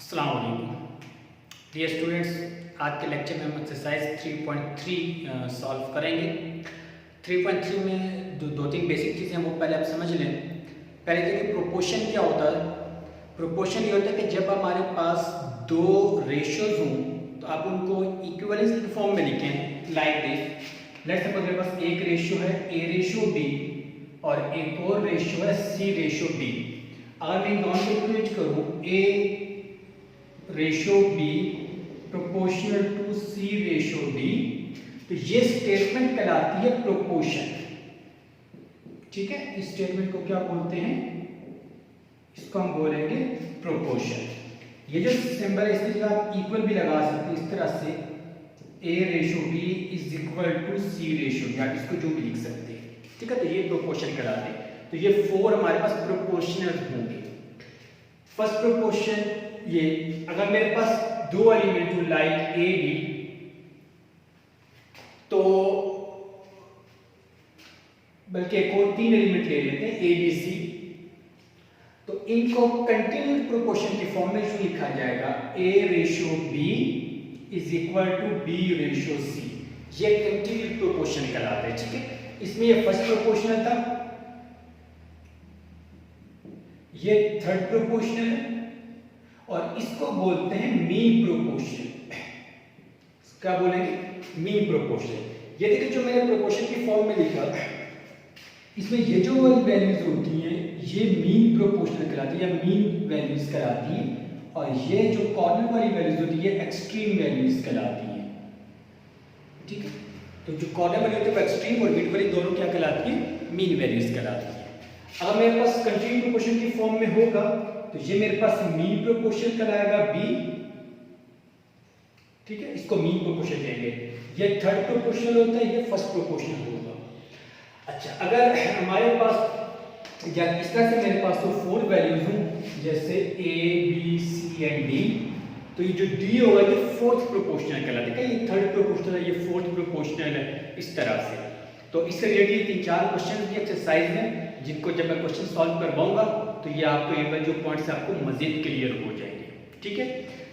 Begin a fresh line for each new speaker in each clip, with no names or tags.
अस्सलाम वालेकुम dear students. आज के लेक्चर में हम एक्सरसाइज 3.3 सॉल्व करेंगे। 3.3 में दो तीन बेसिक चीज़ें हैं, वो पहले आप समझ लें। पहले देखिए प्रोपोर्शन क्या होता है। प्रोपोर्शन ये होता है कि जब हमारे पास दो रेशियोज हों तो आप उनको इक्विवेलेंस की फॉर्म में लिखें लाइक दिस। लेट्स सपोज मेरे पास एक रेशियो है ए रेशियो बी और एक और रेशियो है सी रेशियो डी। अगर मैं इन दोनों को इक्वेट करूँ A ratio B proportional to C ratio D, तो ये स्टेटमेंट कहलाती है प्रोपोर्शन। ठीक है, इस स्टेटमेंट को क्या बोलते हैं? इसको हम बोलेंगे प्रोपोर्शन। ये जो सिंबल है इसकी जगह आप इक्वल भी लगा सकते हैं, इस तरह से A ratio B is equal to C ratio D, आप इसको जो भी लिख सकते हैं। ठीक है, तो ये प्रोपोर्शन कहलाते हैं। तो ये 4 हमारे पास प्रोपोर्शनल होंगे। फर्स्ट प्रोपोर्शन ये, अगर मेरे पास दो एलिमेंट हो लाइक ए बी, तो बल्कि एक और 3 एलिमेंट ले लेते हैं ए बी सी, तो इनको कंटिन्यूस प्रोपोर्शन की फॉर्म में जो लिखा जाएगा A ratio B is equal to B ratio C, ये कंटिन्यूस प्रोपोर्शन कहलाता है। ठीक है, इसमें ये फर्स्ट प्रोपोर्शनल था, ये थर्ड प्रोपोर्शनल है और इसको बोलते हैं मीन प्रोपोर्शन। क्या बोलेंगे? Mean proportion. ये देखिए जो मैंने प्रोपोर्शन की फॉर्म में लिखा, इसमें ये जो वैल्यूज होती हैं ये मीन प्रोपोर्शनल कहलाती है या मीन वैल्यूज कहलाती है, और ये जो कॉर्नर वाली वैल्यूज होती है एक्सट्रीम वैल्यूज कहलाती है। ठीक है, तो जो कॉर्नर वाली होती है वो एक्सट्रीम और मिड वाली दोनों क्या कहलाती है? मीन वैल्यूज कहलाती है। अगर मेरे पास कंटिन्यू प्रोपोर्शन की फॉर्म में होगा तो ये मेरे पास मीन प्रोपोर्शन कहलाएगा बी। ठीक है, इसको मीन प्रोपोर्शन लेंगे। ये थर्ड प्रोपोर्शनल होता है, ये फर्स्ट प्रोपोर्शनल होगा। अच्छा, अगर हमारे पास या इस तरह से मेरे पास तो 4 वैल्यूज हों जैसे A B C and D, तो ये जो डी होगा ये फोर्थ प्रोपोर्शनल कहलाता है। ये थर्ड प्रोपोर्शनल है, ये फोर्थ प्रोपोर्शनल है, इस तरह से। तो इससे रिलेटेड 3-4 क्वेश्चन भी एक्सरसाइज में, जिनको जब मैं क्वेश्चन सॉल्व करवाऊंगा तो ये आपको ये जो पॉइंट्स आपको मजीद क्लियर हो जाएंगे। ठीक है,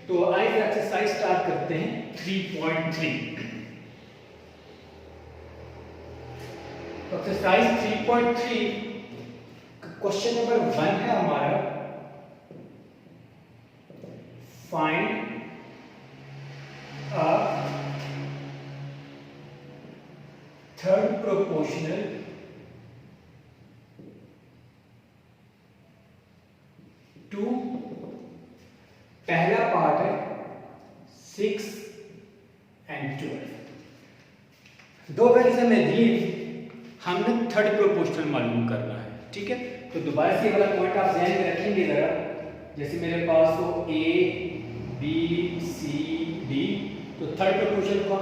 तो आइए एक्सरसाइज स्टार्ट करते हैं 3.3। एक्सरसाइज 3.3 क्वेश्चन नंबर 1 है हमारा, find a third proportional to, पहला पार्ट है 6 एंड 12। दो वैल्यूज हमें दी, हमने थर्ड प्रोपोर्शनल मालूम करना है। ठीक है, तो दोबारा से वाला पॉइंट आप ध्यान में रखेंगे जरा। जैसे मेरे पास हो ए बी सी डी, तो थर्ड प्रोपोर्शनल को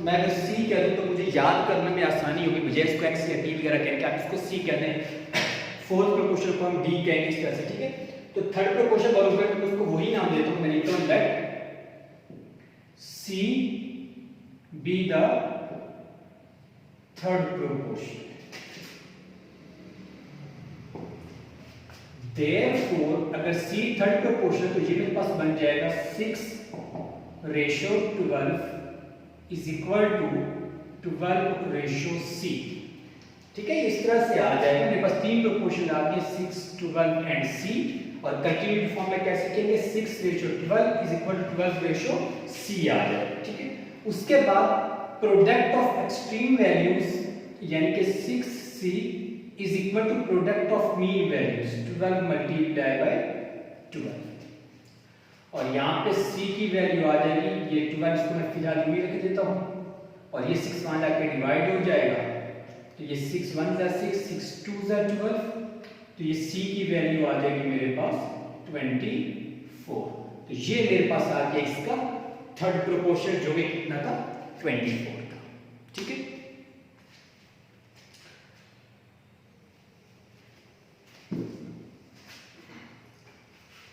मैं अगर सी कह दूं तो मुझे याद करने में आसानी होगी, बजाय इसको एक्स या टी वगैरह कहने के आप इसको सी कहते हैं। फोर्थ प्रोपोर्शनल को हम डी कहेंगे, इस तरह से। ठीक है, तो थर्ड प्रोपोर्शनल मालूम करके मैं उसको वही नाम देता हूं, मैं लिखता हूं let C be the third proportional. Therefore, अगर C थर्ड प्रोपोर्शनल तो ये मेरे पास बन जाएगा 6 ratio 12 is equal to 12 ratio C। ठीक है, इस तरह से आ जाएगा। मेरे पास 3 प्रोपोर्शनल आ गए 6, 12 एंड C, और कंटिन्यूटी फॉर्म में कैसे लिखेंगे? 6 ratio 12 is equal to 12 ratio C आ जाएगा। ठीक है, उसके बाद प्रोडक्ट ऑफ एक्सट्रीम वैल्यूज यानी कि 6C is equal to product of mean values 12 multiplied by 12, और यहाँ पे C की वैल्यू आ जाएगी ये 12, इसको मैं फिलहाल यूं ही रख देता हूँ, और ये 6 वहाँ जाके डिवाइड हो जाएगा, तो ये 6 1 जा 6, 6 2 जा 12, तो ये C की वैल्यू आ जाएगी मेरे पास 24। तो ये मेरे पास आ गया इसका थर्ड प्रोपोर्शनल, जो कि कितना था? 24 था। ठीक है,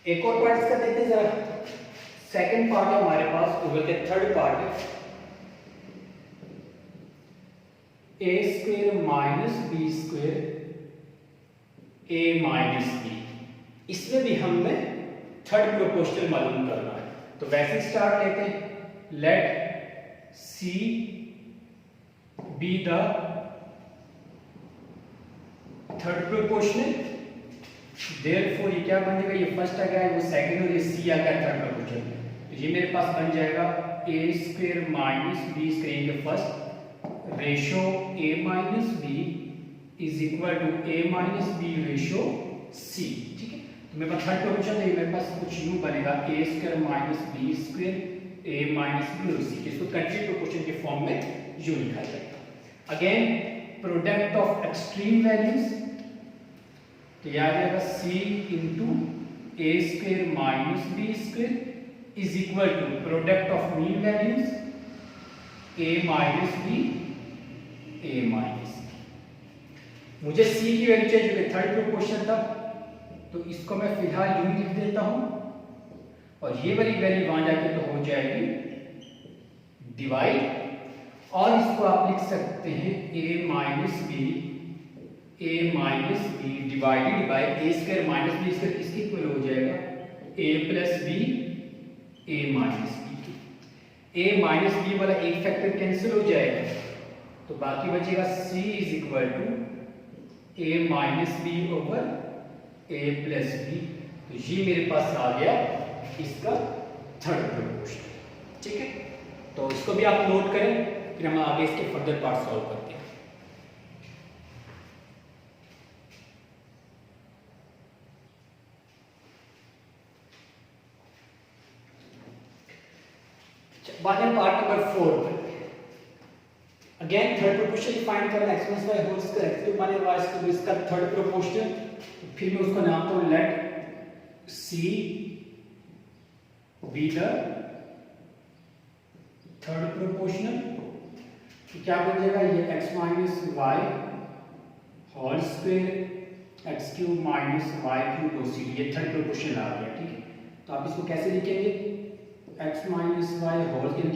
एक और पार्ट इसका देखते हैं जरा। सेकंड पार्ट है हमारे पास, वो बोलते हैं थर्ड पार्ट है ए स्क्वायर माइनस बी स्क्वायर ए माइनस बी। इसमें भी हमने थर्ड प्रोपोर्शनल मालूम करना है। तो वैसे स्टार्ट लेते हैं, let C be the third proportional, therefore ये क्या बन जाएगा, ये फर्स्ट आ गया है, वो सेकंड और ये सी आ गया थर्ड प्रोपोर्शनल। तो ये मेरे पास बन जाएगा ए स्क्वायर माइनस बी करेंगे first, ratio a minus b is equal to A minus b ratio c. ठीक है, तो मेरे पास थर्ड प्रोपोर्शनल है, मेरे पास कुछ यूं बनेगा ए स्क्वायर माइनस बी स्क्वायर ए माइनस बी और सी, इसको कंट्री प्रोपोर्शन के फॉर्म में यूं लिखा जाएगा। Again product of extreme values, तो यह आ जाएगा C into A square minus B square is equal to product of mean values A minus B A minus B. मुझे सी की वैल्यू चाहिए जो थर्ड प्रोपोर्शन था, तो इसको मैं फिलहाल यूं लिख देता हूं और ये वाली वैल्यू वहां जाके तो हो जाएगी डिवाइड, और इसको आप लिख सकते हैं a minus b divided by a square minus B square, इसकी इक्वल हो जाएगा a plus b A minus B. A minus b वाला एक फैक्टर कैंसिल हो जाएगा, तो बाकी बचेगा c is equal to A minus B over A plus B. तो ये मेरे पास आ गया इसका थर्ड प्रोपोर्शन। ठीक है, तो इसको भी आप नोट करें, फिर हम आगे इसके फर्दर पार्ट सॉल्व करते हैं। बात है पार्ट नंबर 4 पर। अगेन थर्ड प्रोपोर्शन फाइंड करना, x + y whole square x³ माने y स्क्वायर, इसका थर्ड प्रोपोर्शन। तो फिर मैं उसको नाम दूं let c be the third proportional. तो क्या बन जाएगा, ये x - y whole square x³ - y³ OCD, ये थर्ड प्रोपोर्शनल आ गया। ठीक है, तो आप इसको कैसे लिखेंगे, x - y होल स्क्वायर,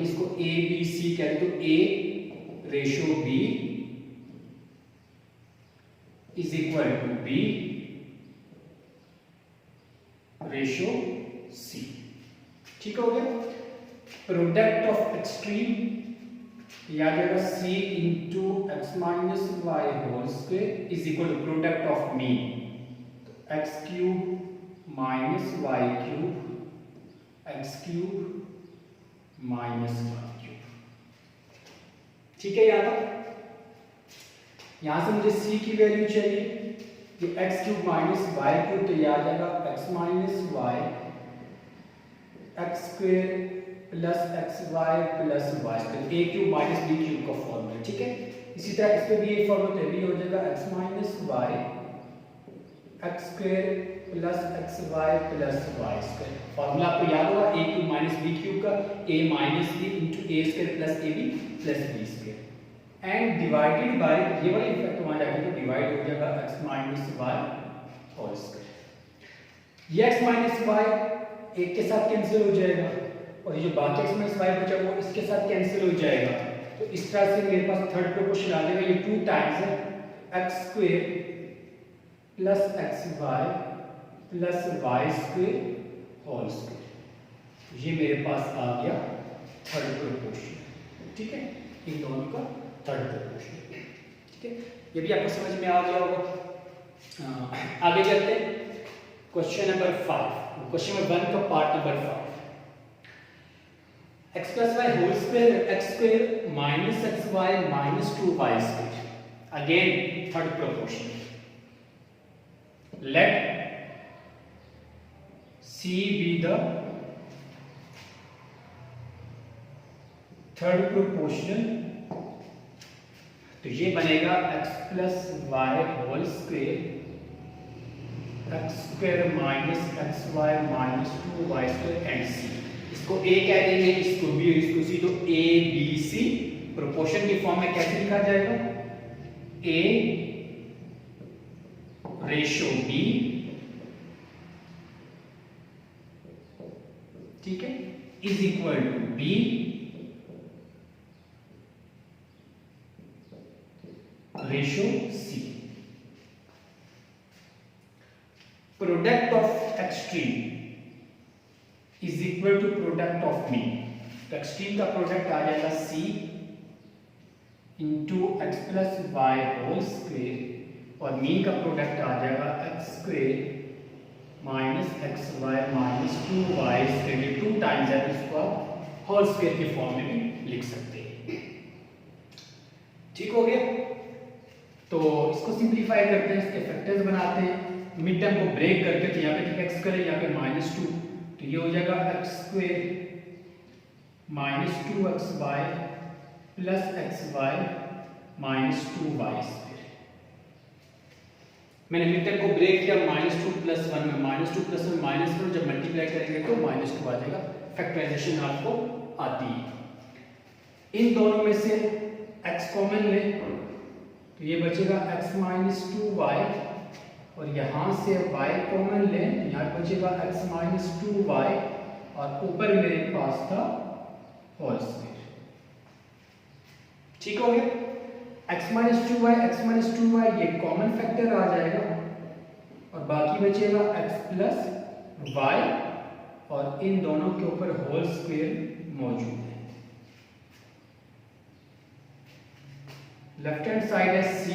इसको a b c कहते, तो a ratio b is equal to b ratio c। ठीक हो गया। प्रोडक्ट ऑफ एक्सट्रीम याद आएगा c into x - y whole square is equal to product of mean, तो x³ - y³ x³ - y³। ठीक है, यहां से मुझे c की वैल्यू चाहिए, कि x³ - y³, तो यह आ जाएगा x - y x² plus xy plus y², a³ minus b³ का फॉर्मूला। ठीक है, इसी तरह इस पे भी ये फॉर्मूला भी हो जाएगा x - y x² plus xy plus y²। Formula आपको याद होगा a³ माइनस b³ का, a minus b into a² plus ab plus b², and divided by ये वाला इफेक्ट वहां जाके तो डिवाइड हो जाएगा x - y होल स्क्वायर। ये x - y एक के साथ कैंसिल हो जाएगा, और ये जो बाकी x - y बचा वो इसके साथ कैंसिल हो जाएगा। तो इस तरह से मेरे पास थर्ड प्रोपोर्शन आ जाएगा, ये 2 टाइम्स है x² plus xy plus y² whole square. ये मेरे पास आ गया थर्ड प्रोपोर्शन। ठीक है, इन दोनों का थर्ड प्रोपोर्शन। ठीक है, ये भी आपको समझ में आ गया होगा। आगे चलते हैं क्वेश्चन नंबर 5, क्वेश्चन नंबर 1 का part number 5। x + y whole square x² minus xy minus 2y², again third proportion. Let c be the third proportional, तो ये बनेगा x + y whole square x² minus xy minus 2y² and c। इसको a कह देंगे, इसको b और इसको c, तो a b c प्रोपोर्शन की फॉर्म में कैसे लिखा जाएगा, a रेशो b, ठीक है, is equal to b ratio c। Product of extreme, equal to product of mean. तो एक्सट्रीम का प्रोडक्ट आ जाएगा c into X plus Y whole square और मीन का प्रोडक्ट आ जाएगा X square minus X Y minus 2y square. 2 times है, इसको आप होल स्क्वेयर के फॉर्म में भी लिख सकते हैं। ठीक हो गया। तो इसको सिंप्लीफाई करते हैं, इसके फैक्टर्स बनाते हैं, मिड टर्म को ब्रेक करके। तो यहाँ पे x करें, यहाँ पे -2, तो ये हो जाएगा X square minus 2xy plus xy minus 2y square. मैंने मिड टर्म को ब्रेक किया, -2 प्लस 1 में -2 प्लस 1 -1, जब मल्टीप्लाई करेंगे तो -2 आ जाएगा। फैक्टराइजेशन आपको आती है। इन दोनों में से x कॉमन लें तो ये बचेगा x माइनस 2y और यहाँ से y कॉमन लें, यहाँ बचेगा x माइनस 2y और ऊपर मेरे पास था होल स्क्वायर। ठीक हो गया। x माइनस 2y ये कॉमन फैक्टर आ जाएगा और बाकी बचेगा x प्लस y और इन दोनों के ऊपर होल स्क्वायर मौजूद है। लेफ्ट हैंड साइड है c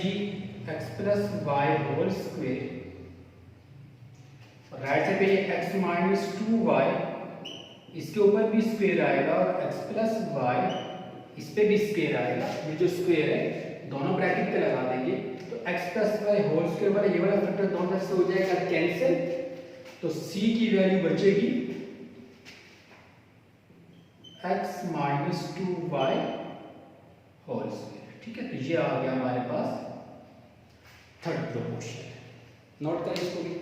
x plus Y whole square और राइट साइड पे ये x माइनस 2y, इसके ऊपर भी स्क्वायर आएगा और x प्लस वाई इस पे भी स्क्वायर आएगा। ये जो स्क्वायर है दोनों ब्रैकेट पे लगा देंगे तो x plus Y whole square वाला ये वाला फैक्टर दोनों तरफ से हो जाएगा कैंसिल। तो c की वैल्यू बचेगी x minus 2y whole square. ठीक है, तो ये आ गया हमारे पास थर्ड प्रोपोर्शन। नोट करें इसको भी।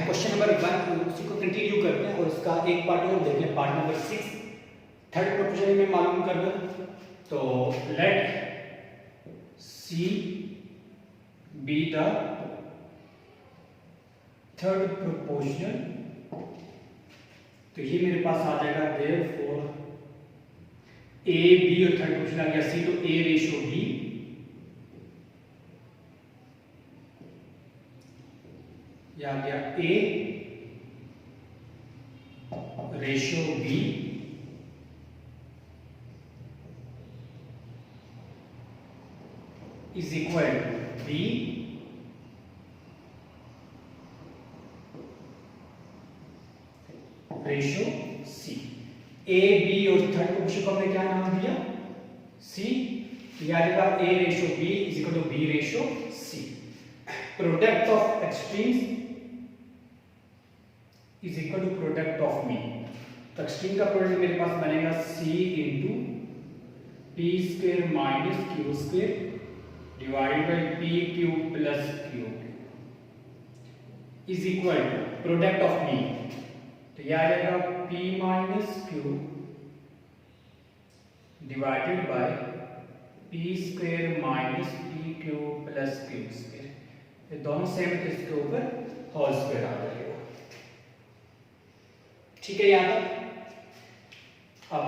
क्वेश्चन नंबर 1 उसी को कंटिन्यू करते हैं और उसका एक पार्ट और देख लें, पार्ट नंबर 6 थर्ड प्रोपोर्शन में मालूम करना। तो late C be the third proportion। तो ये मेरे पास आ जाएगा therefore A B और थर्ड प्रोपोर्शन आ गया C, तो A रेशो B ये आ गया A ratio B is equal to B ratio C। A B और थर्ड प्रोपोर्शन को हमने क्या नाम दिया C, ये आ जाएगा A ratio B is equal to B ratio C। Product of extremes is equal to product of mean. तो एक्सट्रीम का प्रोडक्ट मेरे पास बनेगा C into P square minus Q square divided by P Q plus Q is equal to product of mean. तो यह आ जाएगा p minus Q divided by P square minus P Q plus Q square. ये दोनों same है, इसके ऊपर whole square आ जाएगा। ठीक है, यहाँ तक। अब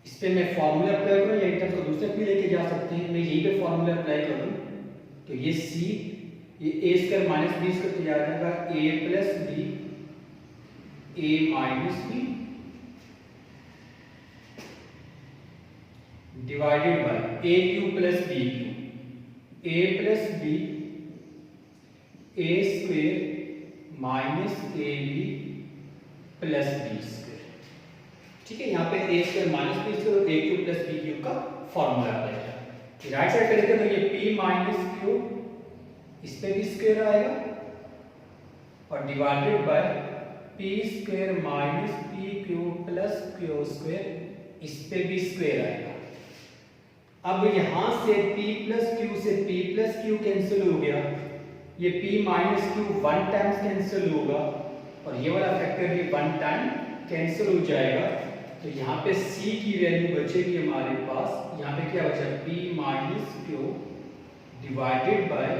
इस पे मैं फॉर्मूला अप्लाई करूँ या इंटर को दूसरे पे लेके जा सकते हैं। मैं यहीं पे फॉर्मूला अप्लाई करूँ तो ये c ये a square minus b square तो आ जाएगा a plus b a minus b divided by a Q plus b Q a plus b a square minus a b plus b square. ठीक है, यहाँ पे a square minus b square और a Q plus b Q का formula apply किया। Right side पे लेते हैं तो ये p माइनस क्यू इस पे भी स्क्वायर आएगा और divided by p square minus p Q plus Q square इस पे भी स्क्वायर आएगा। अब यहाँ से p प्लस क्यू से p प्लस क्यू कैंसिल हो गया, ये p minus Q 1 times cancel होगा और ये वाला फैक्टर भी 1 टाइम कैंसिल हो जाएगा। तो यहाँ पे c की वैल्यू बचेगी हमारे पास, यहाँ पे क्या बचा p minus Q divided by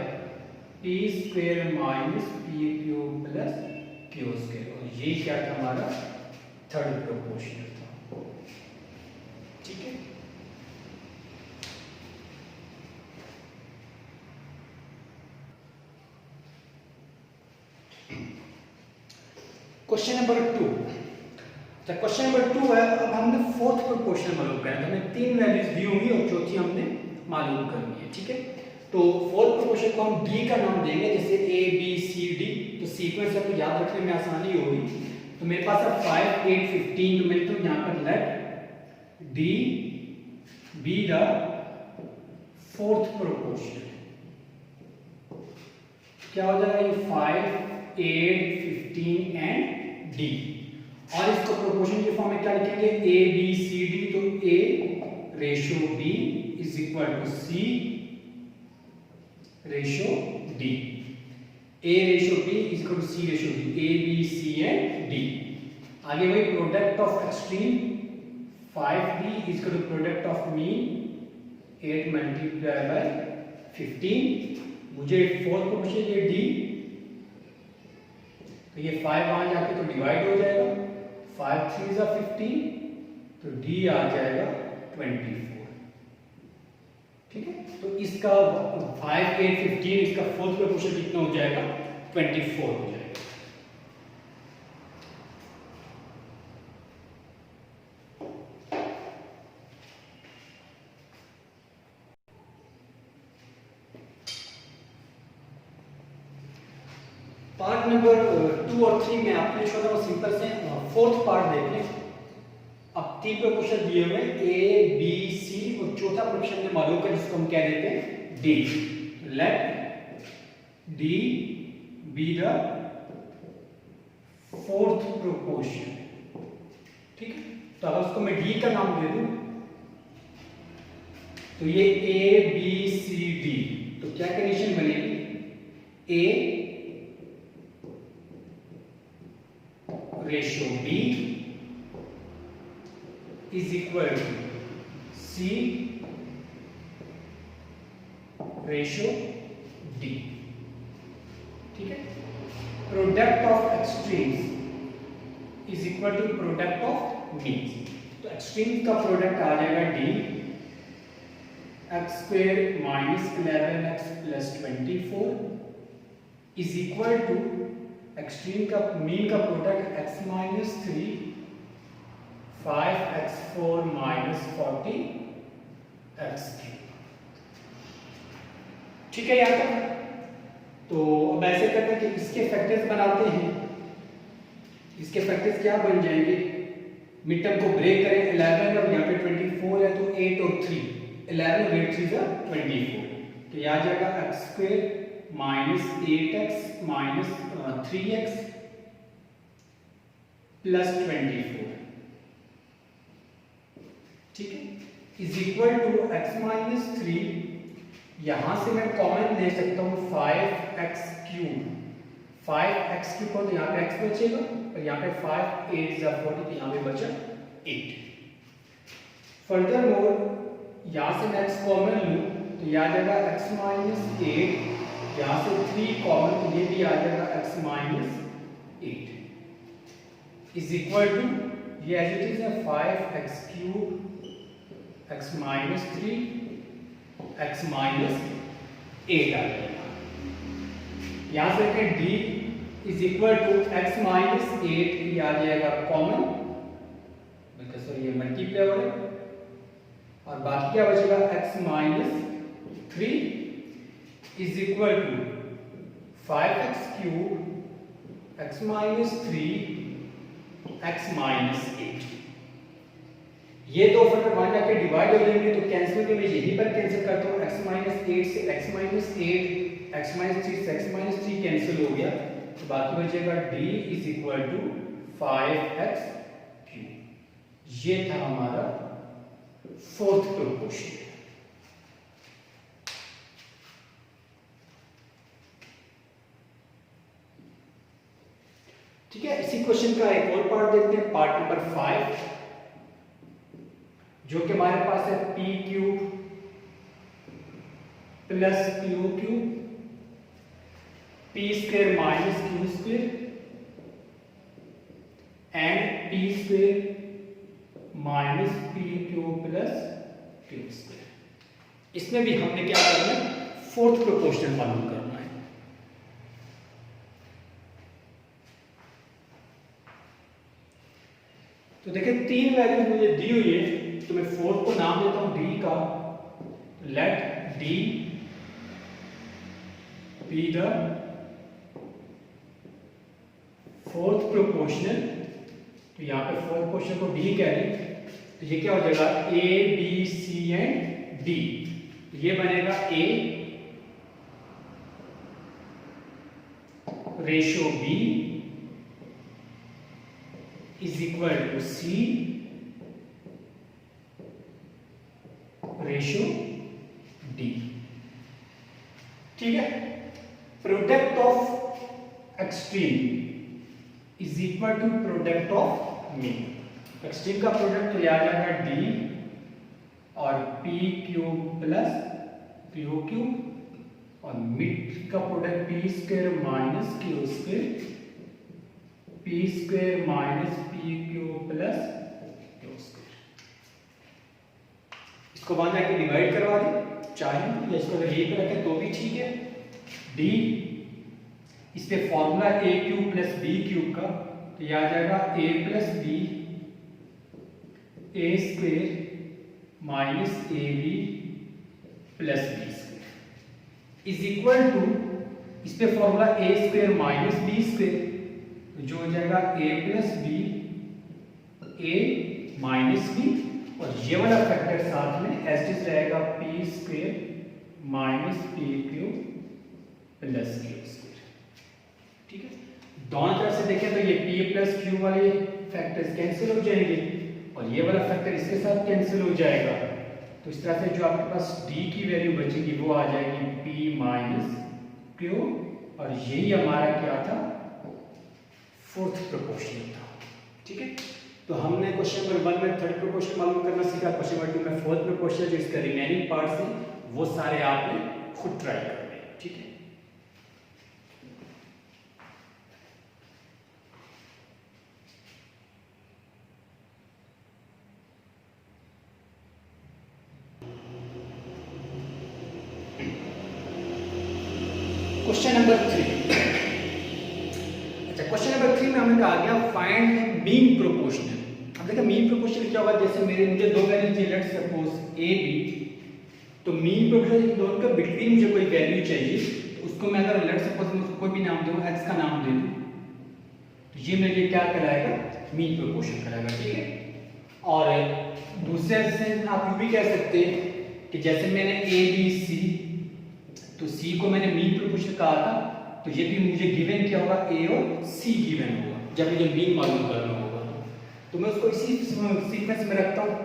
p square minus p Q plus Q square, और ये क्या था हमारा थर्ड प्रोपोर्शनल था। ठीक है, क्वेश्चन नंबर 2। क्वेश्चन नंबर 2 है, अब हमने फोर्थ प्रोपोर्शनल मालूम करना है, हमें 3 वैल्यूज दी होंगी और चौथी हमने मालूम करनी है। ठीक है, तो फोर्थ प्रोपोर्शन को हम डी का नाम देंगे, जैसे ए बी सी डी, तो सीक्वेंस आपको याद रखने में आसानी होगी। तो मेरे पास है 5 8 15, तो मैं तो यहाँ पर let D be the fourth proportion. क्या हो जाएगा ये 5 8 15 एंड डी, और इसको प्रोपोर्शन के फॉर्म में क्या लिखेंगे, ए बी सी डी, तो a ratio b is equal to c ratio d, a ratio b is equal to c ratio d, a B C and d. आगे वही product of extreme 5d is equal to product of mean 8 multiply by 15। मुझे fourth proportion ये D, तो ये 5 वहां जाके तो divide हो जाएगा, 5 3 जा 15, तो डी आ जाएगा 24। ठीक है, तो इसका 5 8 15 इसका फोर्थ प्रोपोर्शन कितना हो जाएगा, 24 हो जाएगा। पार्ट नंबर 2 और 3 में आपके लिए छोटा सिंपल से फोर्थ पार्ट देखें। अब 3 प्रोपोर्शन दिए हुए ए बी सी और चौथा प्रोपोर्शन में मालूम कर, जिसको हम क्या देते हैं D. Let D be the fourth proportion. ठीक है, तो अगर उसको मैं डी का नाम दे दूं, तो ये ए बी सी डी, तो क्या कंडीशन बनेगी, a ratio b is equal to C ratio D। ठीक है, product of extremes is equal to product of means. तो एक्सट्रीम्स का प्रोडक्ट आ जाएगा D, x square minus 11x plus 24 is equal to extreme का mean का product x minus 3 5x4 minus 40x3। ठीक है, यहाँ तक। तो अब ऐसे करते हैं कि इसके फैक्टर्स बनाते हैं। इसके फैक्टर्स क्या बन जाएंगे, मिड टर्म को ब्रेक करें, 11 और यहाँ पे 24 है, तो 8 और 3, 11 और 8 3 जा 24, तो यहाँ आ जाएगा x square minus 8x minus 3x plus 24। ठीक है, is equal to x minus 3, यहां से मैं कॉमन ले सकता हूं 5x क्यूब, 5x क्यूब को, तो यहाँ पे x बचेगा, और यहाँ पे 5 8 जा 40, तो यहाँ पे बचा 8। फर्दर मोर यहां से मैं x कॉमन लूं, तो यह आ जाएगा x माइनस 8, यहाँ से 3 कॉमन, तो ये भी आ जाएगा x minus 8 is equal to, ये एज इट इज है 5x cube x minus 3 x minus 8 आ जाएगा। यहाँ से कि d is equal to x minus 8, ये आ जाएगा कॉमन, बिकॉज ये मल्टीप्लाई हो रहा है, और बाकी क्या बचेगा x minus 3 is equal to 5x cube x minus 3 x minus 8। ये दो फैक्टर वहां जाके डिवाइड हो जाएंगे, तो कैंसिल में मैं यहीं पर कैंसिल करता हूँ, x माइनस 8 से x माइनस 8, x माइनस 3 से x माइनस 3 कैंसिल हो गया, तो बाकी बचेगा d is equal to 5x cube. ये था हमारा फोर्थ प्रोपोर्शन। ठीक है, इसी क्वेश्चन का एक और पार्ट देखते हैं, पार्ट नंबर 5, जो कि हमारे पास है p cube plus q cube p square minus Q square and P square minus P Q plus Q square. इसमें भी हमने क्या करना है, फोर्थ प्रोपोर्शनल मालूम करना है। तो देखिए तीन वैल्यू मुझे दी हुई है, तो मैं फोर्थ को नाम देता हूं डी का। Let D be the fourth proportional. तो यहां पे फोर्थ प्रोपोर्शनल को डी कह रहे हैं, तो ये क्या हो जाएगा a B C and D. तो ये बनेगा a ratio b is equal to c ratio d. ठीक है, product of extreme is equal to product of mean. Extreme का प्रोडक्ट तो आ जाएगा डी और p cube plus q cube, और मिड का product p square minus Q square, p square minus p cube plus Q square. इसको वहां जाके डिवाइड करवा दें चाहे, या इसको अगर यही पे रखें तो भी ठीक है। डी इस पे formula a cube plus b cube का, तो यह आ जाएगा a plus b a square minus a b plus b square is equal to, इस पे formula a square minus B square, तो जो हो जाएगा a plus b A minus b, और ये वाला फैक्टर साथ में एज इट रहेगा p square minus p cube plus Q square. ठीक है, दोनों तरफ से देखें तो ये p प्लस क्यू वाले फैक्टर्स कैंसिल हो जाएंगे और ये वाला फैक्टर इसके साथ कैंसिल हो जाएगा। तो इस तरह से जो आपके पास d की वैल्यू बचेगी वो आ जाएगी p माइनस क्यू, और यही हमारा क्या था, फोर्थ प्रोपोर्शनल था। ठीक है, तो हमने क्वेश्चन नंबर 1 में थर्ड प्रोपोर्शनल मालूम करना सीखा, क्वेश्चन नंबर 2 में फोर्थ प्रोपोर्शनल, जो इसका रिमेनिंग पार्ट्स हैं वो सारे आपने खुद ट्राई करने हैं। ठीक है, क्वेश्चन नंबर 3। अच्छा, क्वेश्चन नंबर 3 में हमें कहा गया फाइंड मीन प्रोपोर्शनल। अब देखिए मीन प्रोपोर्शनल क्या होगा, जैसे मुझे दो वैल्यू चाहिए, लेट्स सपोज ए बी, तो मीन प्रोपोर्शनल इन दोनों के बिटवीन मुझे कोई वैल्यू चाहिए, तो उसको मैं अगर लेट्स सपोज मैं उसको कोई भी नाम दूं, एक्स का नाम दे दूं, तो ये मेरे लिए क्या कहलाएगा, मीन प्रोपोर्शनल कहलाएगा। ठीक है, और दूसरे सेंस आप ये भी कह सकते हैं कि जैसे मैंने ए बी सी, तो सी को मैंने मीन प्रोपोर्शनल कहा था, तो ये भी मुझे गिवन क्या होगा, ए और सी गिवन होगा जब मुझे मीन मालूम करना होगा। तो मैं उसको इसी सीक्वेंस में रखता हूँ,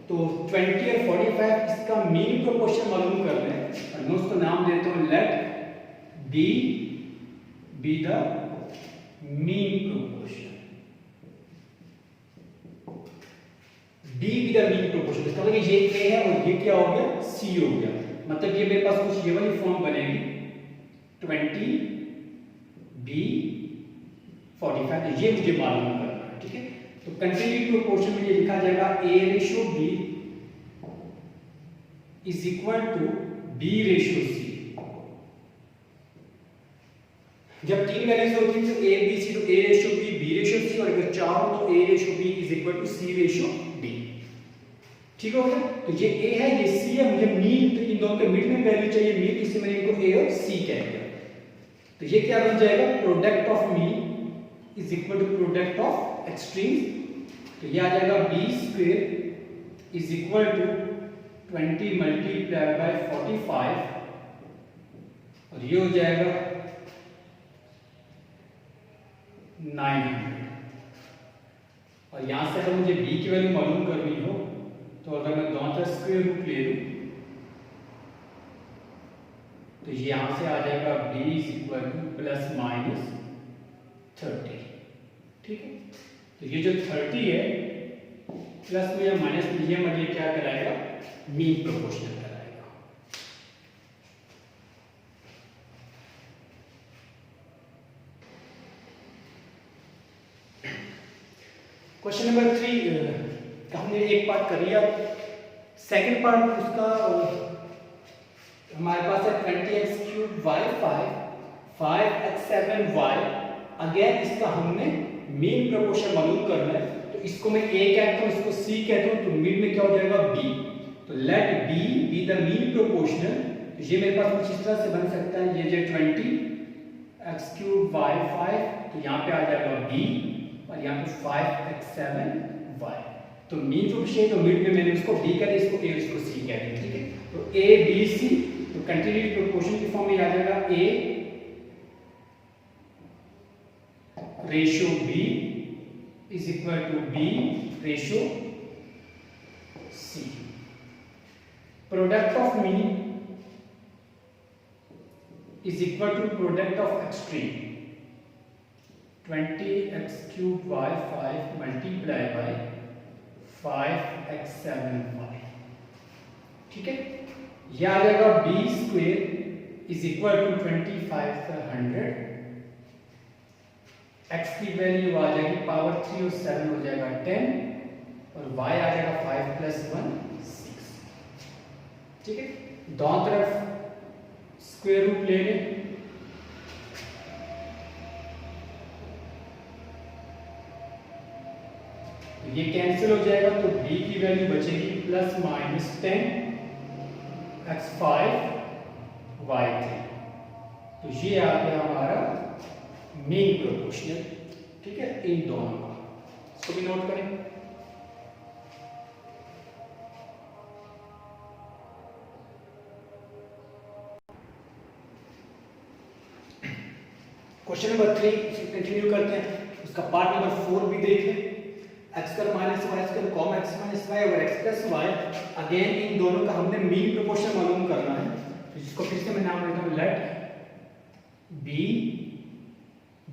तो 20 और 45 इसका मीन प्रोपोर्शनल मालूम कर लें, और मैं उसको नाम देता हूँ let D be the mean proportional. D be the mean proportional, इसका मतलब ये ए है और ये क्या हो गया, सी हो गया। मतलब ये मेरे पास कुछ ये वाली फॉर्म बनेगी 20 बी 45, ये मुझे मालूम करना है। ठीक है, तो कंटिन्यूटी प्रोपोर्शन में ये लिखा जाएगा a ratio b is equal to b ratio c. जब तीन वैल्यूज होती है तो ए बी सी, तो a ratio b ratio c, और अगर चार हो तो a ratio b is equal to c ratio d. ठीक हो गया, तो ये ए है ये सी है, मुझे मीन, तो इन दोनों के मिड में वैल्यू चाहिए मीन, इसलिए मैंने इनको ए और सी कह दिया। तो ये क्या बन जाएगा, product of mean is equal to product of extreme. तो ये आ जाएगा B square is equal to 20 multiply by 45, और ये हो जाएगा 900। और यहां से अगर मुझे b की वैल्यू मालूम करनी हो, तो अगर मैं दोनों तरफ स्क्वायर रूट ले लूं, तो ये यहां से आ जाएगा b is equal to plus minus 30। ठीक है, तो ये जो 30 है प्लस में या माइनस में, ये मुझे क्या कराएगा, मीन प्रोपोर्शनल कराएगा। क्वेश्चन नंबर 3 का हमने एक पार्ट कर लिया। सेकंड पार्ट उसका हमारे पास है 20x³ y5 5x7y। अगेन इसका हमने मीन प्रोपोर्शन मालूम करना है, तो इसको मैं a कहता हूँ, इसको c कहता हूँ, तो मिड में क्या हो जाएगा b। तो let b be the mean proportional. तो ये मेरे पास कुछ इस तरह से बन सकता है, ये जो 20x³ y5, तो यहाँ पे आ जाएगा b और यहाँ पे 5x7y। तो मीन प्रोपोर्शन, तो मिड में मैंने उसको b कह दिया, इसको a, इसको c कह दिया, ठीक है। तो a b c, तो कंटिन्यूटी प्रोपोर्शन की फॉर्म में आ जाएगा a ratio b is equal to b ratio c। Product of mean is equal to product of extreme 20x³ y5 multiply by 5x7y, ठीक है। यह आ जाएगा b² is equal to 25/100। x की वैल्यू आ जाएगी पावर 3 और 7 हो जाएगा 10 और y आ जाएगा 5 + 1 6, ठीक है। दोनों तरफ स्क्वायर रूट ले लें, ये कैंसिल हो जाएगा, तो b की वैल्यू बचेगी ±10 x5 y3। तो ये आ गया हमारा मीन प्रोपोर्शनल, ठीक है, इन दोनों का। इसको भी नोट करें। क्वेश्चन नंबर 3 कंटिन्यू करते हैं, उसका पार्ट नंबर 4 भी देख लें। x² - y² comma x - y और x + y। अगेन इन दोनों का हमने मीन प्रोपोर्शन मालूम करना है, तो इसको फिर से मैं नाम देता हूं, let b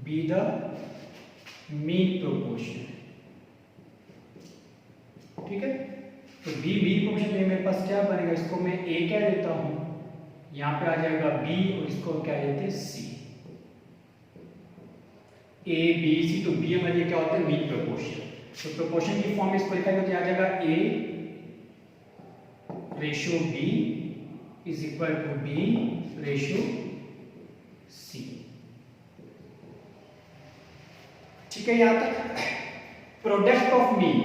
be the mean proportion, ठीक है। तो b मीन प्रोपोर्शन में मेरे पास क्या बनेगा, इसको मैं a कह देता हूं, यहां पे आ जाएगा b और इसको क्या कहते हैं c। a b c, तो b हमारे क्या होता है मीन प्रोपोर्शन। तो प्रोपोर्शन की फॉर्म में इसको लिखा गया, आ जाएगा a ratio b is equal to b ratio c, ठीक है। यहां तक product of mean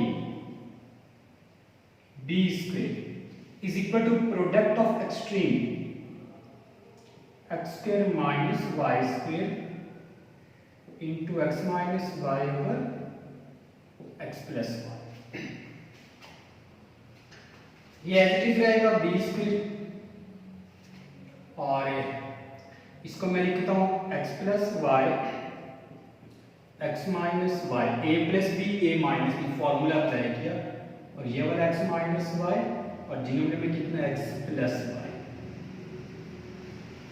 b² is equal to product of extreme x² - y² into x minus y over x plus y। ये एडिटिव रहेगा b², और इसको मैं लिखता हूं x plus y x minus y, a plus b a minus b formula apply किया, और ये वाला x minus y और डिनोमिनेटर में कितना x plus y,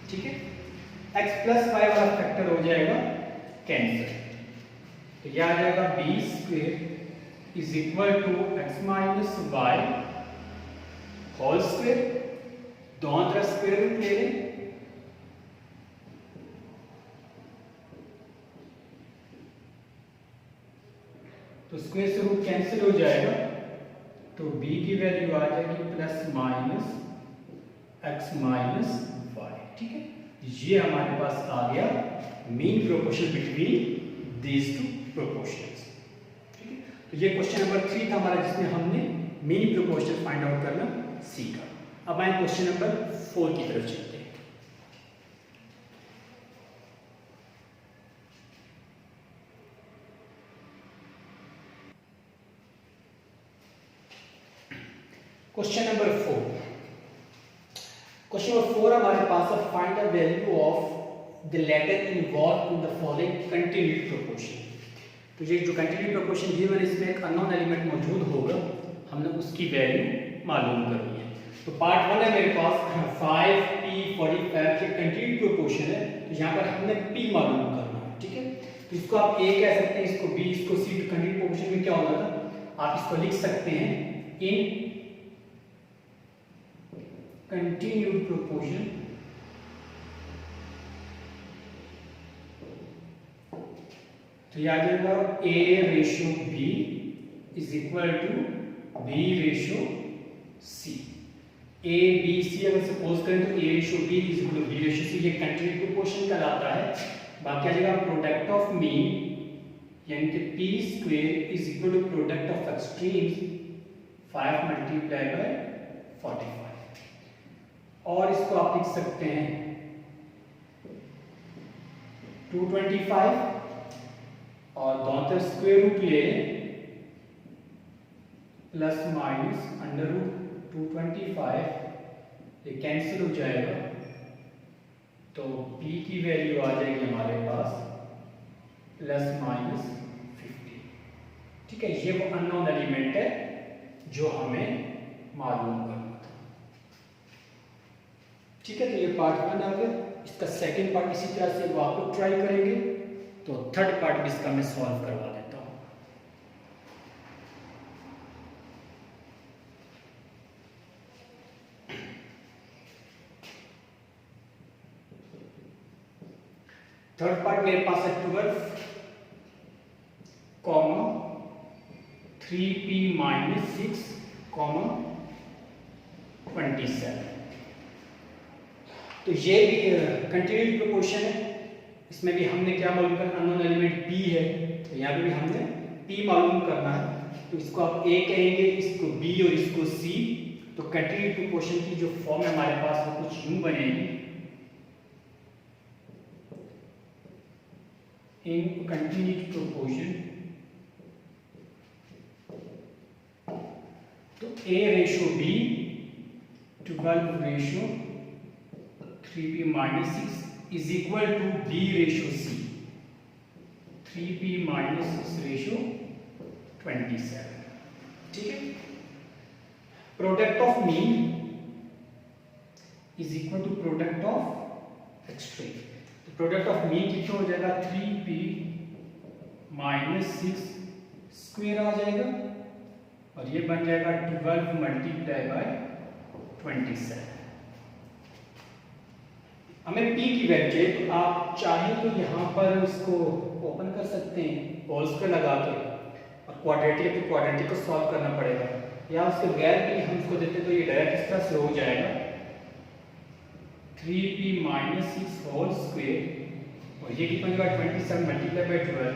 ठीक है। x plus y वाला फैक्टर हो जाएगा कैंसिल, तो यह आ जाएगा b² is equal to x minus Y whole square. दोनों तरफ स्क्वायर रूट ले लें, तो स्क्वायर से रूट कैंसिल हो जाएगा, तो b की वैल्यू आ जाएगी ± x माइनस वाई, ठीक है। ये हमारे पास आ गया mean proportion between these two proportions, ठीक है। तो ये क्वेश्चन नंबर 3 था हमारा, जिसमें हमने मीन प्रोपोर्शन फाइंड आउट करना सीखा। अब आए क्वेश्चन नंबर 4 की तरफ चलते हैं। क्वेश्चन नंबर 4, क्वेश्चन नंबर 4 हमारे पास है, find the value of the letter involve in the following continued proportion. तो ये जो कंटिन्यूड प्रोपोर्शन दी मैंने, इसमें एक अननोन एलिमेंट मौजूद होगा, हमने उसकी वैल्यू मालूम करनी है। तो पार्ट 1 है मेरे पास 5p45 के कंटिन्यूड प्रोपोर्शन है, तो यहाँ पर हमने p मालूम करना है, ठीक है। तो इसको आप a कह सकते हैं, इसको b, इसको c। तो कंटिन्यूड प्रोपोर्शन में क्या होता था, आप इसको लिख सकते हैं इन continued proportion तो यह आ जाएगा a ratio b is equal to b ratio c. A B c अगर सपोज करें तो a ratio b is equal to b ratio c, ये कंटिन्यूटी प्रोपोर्शन कहलाता है। बाकी आ जाएगा प्रोडक्ट ऑफ मीन यानी कि P square is equal to product of extremes 5 multiply by 45। और इसको आप लिख सकते हैं 225 और दोनों तरफ स्क्वायर रूट ले प्लस माइनस अंडर रूट 225, ये कैंसिल हो जाएगा तो p की वैल्यू आ जाएगी हमारे पास प्लस माइनस 50। ठीक है, ये वो अननोन एलिमेंट है जो हमें मालूम करना था। ठीक है, तो ये पार्ट 1 आ गया। इसका सेकंड पार्ट इसी तरह से वो आप लोग ट्राई करेंगे, तो थर्ड पार्ट भी इसका मैं सॉल्व करवा देता हूँ। थर्ड पार्ट मेरे पास है 12 कॉमा 3p माइनस 6 कॉमा 27। तो ये भी कंटिन्यूटी प्रोपोर्शन है। इसमें भी हमने क्या मालूम करना, अननोन एलिमेंट p है, तो यहाँ पे भी हमने p मालूम करना है। तो इसको आप a कहेंगे, इसको b और इसको c। तो कंटिन्यूटी प्रोपोर्शन की जो फॉर्म है हमारे पास वो कुछ यूं बनेगी, in continuity proportion तो a ratio b 12 ratio 3p minus 6 is equal to b ratio c 3p minus 6 ratio 27। ठीक है, product of mean is equal to product of extreme. Product of mean कितना हो जाएगा 3p माइनस 6 स्क्वायर आ जाएगा और ये बन जाएगा 12 मल्टीप्लाई बाय 27। हमें p की वैल्यू चाहिए, तो आप चाहे तो यहाँ पर इसको ओपन कर सकते हैं होल्स पे लगा के, और क्वाड्रेटिक को सॉल्व करना पड़ेगा, या उसके बगैर भी हम इसको देते तो ये डायरेक्ट इस तरह से हो जाएगा 3p माइनस 6 होल स्क्वायर और ये कितना होगा 27 मल्टीप्लाई बाय 12।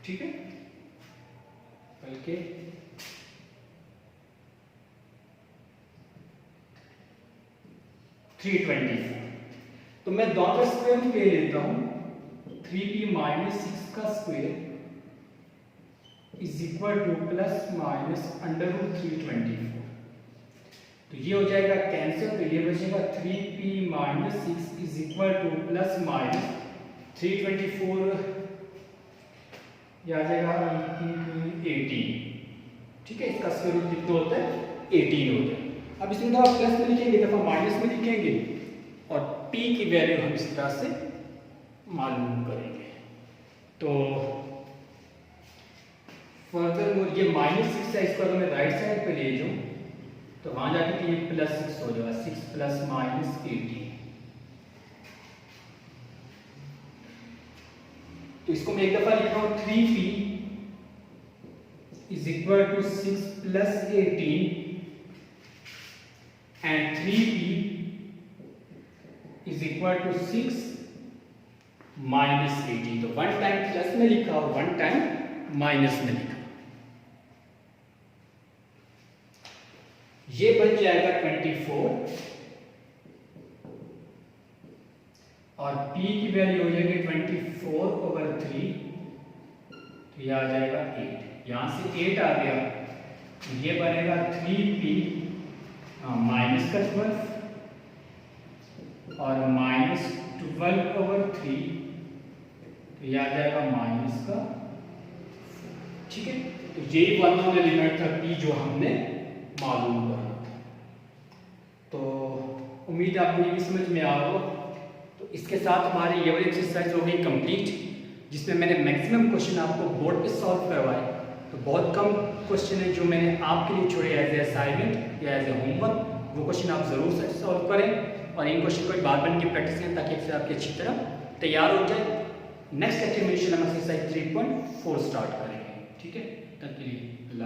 ठीक है, बल्कि 324। तो मैं दोनों स्क्वायर ले लेता हूं, 3p माइनस 6 का square is equal to plus minus under root 324। तो ये हो जाएगा कैंसिल, तो ये बचेगा 3p minus 6 is equal to plus minus 324, ये आ जाएगा 18। ठीक है, इसका स्क्वायर रूट कितना होता है 18 होता है। अब इसमें दफा प्लस में लिखेंगे, दफा माइनस में लिखेंगे, और p की वैल्यू हम इस तरह से मालूम करेंगे। तो फर्दर ये माइनस 6 है, इसको अगर मैं राइट साइड पे ले जाऊं तो वहां जाके ये प्लस 6 हो जाएगा, 6 प्लस माइनस 18। तो इसको मैं एक दफा लिख रहा हूं 3p is equal to 6 plus 18 and 3p is equal to 6 minus 18। तो वन टाइम प्लस में लिखा और वन टाइम माइनस में लिखा, ये बन जाएगा 24 और p की वैल्यू हो जाएगी 24/3, तो ये आ जाएगा 8। यहां से 8 आ गया, तो ये बनेगा 3p माइनस का 12 और माइनस 12/3, तो ये आ जाएगा माइनस का। ठीक है, तो यही वन नोन एलिमेंट था p जो हमने मालूम करना था। तो उम्मीद आपको ये भी समझ में आ गया। तो इसके साथ हमारी ये वाली एक्सरसाइज हो गई कंप्लीट, जिसमें मैंने मैक्सिमम क्वेश्चन आपको बोर्ड पे सॉल्व करवाए। तो बहुत कम क्वेश्चन है जो मैंने आपके लिए छोड़े एज ए असाइनमेंट या एज ए होमवर्क, वो क्वेश्चन आप ज़रूर सॉल्व करें और इन क्वेश्चन को बार बार की प्रैक्टिस करें ताकि आपकी अच्छी तरह तैयार हो जाए, नेक्स्ट लेक्चर में हम एक्सरसाइज 3.4 स्टार्ट करेंगे। ठीक है, तब के लिए